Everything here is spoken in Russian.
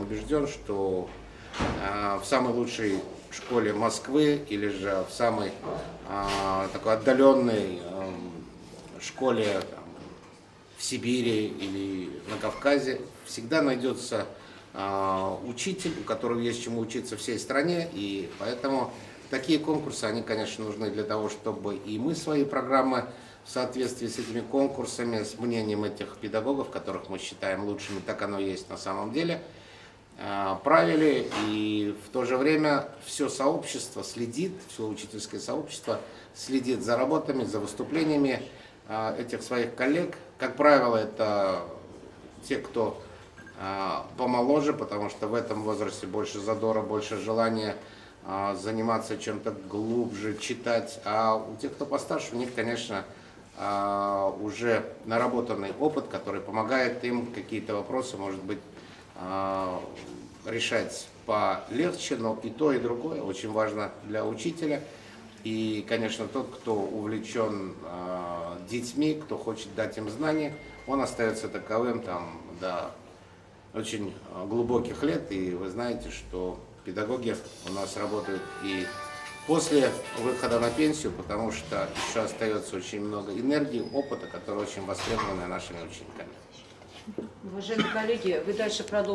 убежден, что в самой лучшей школе Москвы или же в самой такой отдаленной школе в Сибири или на Кавказе всегда найдется учитель, у которого есть чему учиться всей стране, и поэтому такие конкурсы, они, конечно, нужны для того, чтобы и мы свои программы в соответствии с этими конкурсами, с мнением этих педагогов, которых мы считаем лучшими, так оно и есть на самом деле, правили, и в то же время все сообщество следит, все учительское сообщество следит за работами, за выступлениями этих своих коллег. Как правило, это те, кто помоложе, потому что в этом возрасте больше задора, больше желания заниматься чем-то глубже, читать. А у тех, кто постарше, у них, конечно, уже наработанный опыт, который помогает им какие-то вопросы, может быть, решать полегче, но и то, и другое очень важно для учителя. И, конечно, тот, кто увлечен детьми, кто хочет дать им знания, он остается таковым там до очень глубоких лет. И вы знаете, что педагоги у нас работают и после выхода на пенсию, потому что еще остается очень много энергии, опыта, который очень востребован нашими учениками. Уважаемые коллеги, вы дальше продолжите.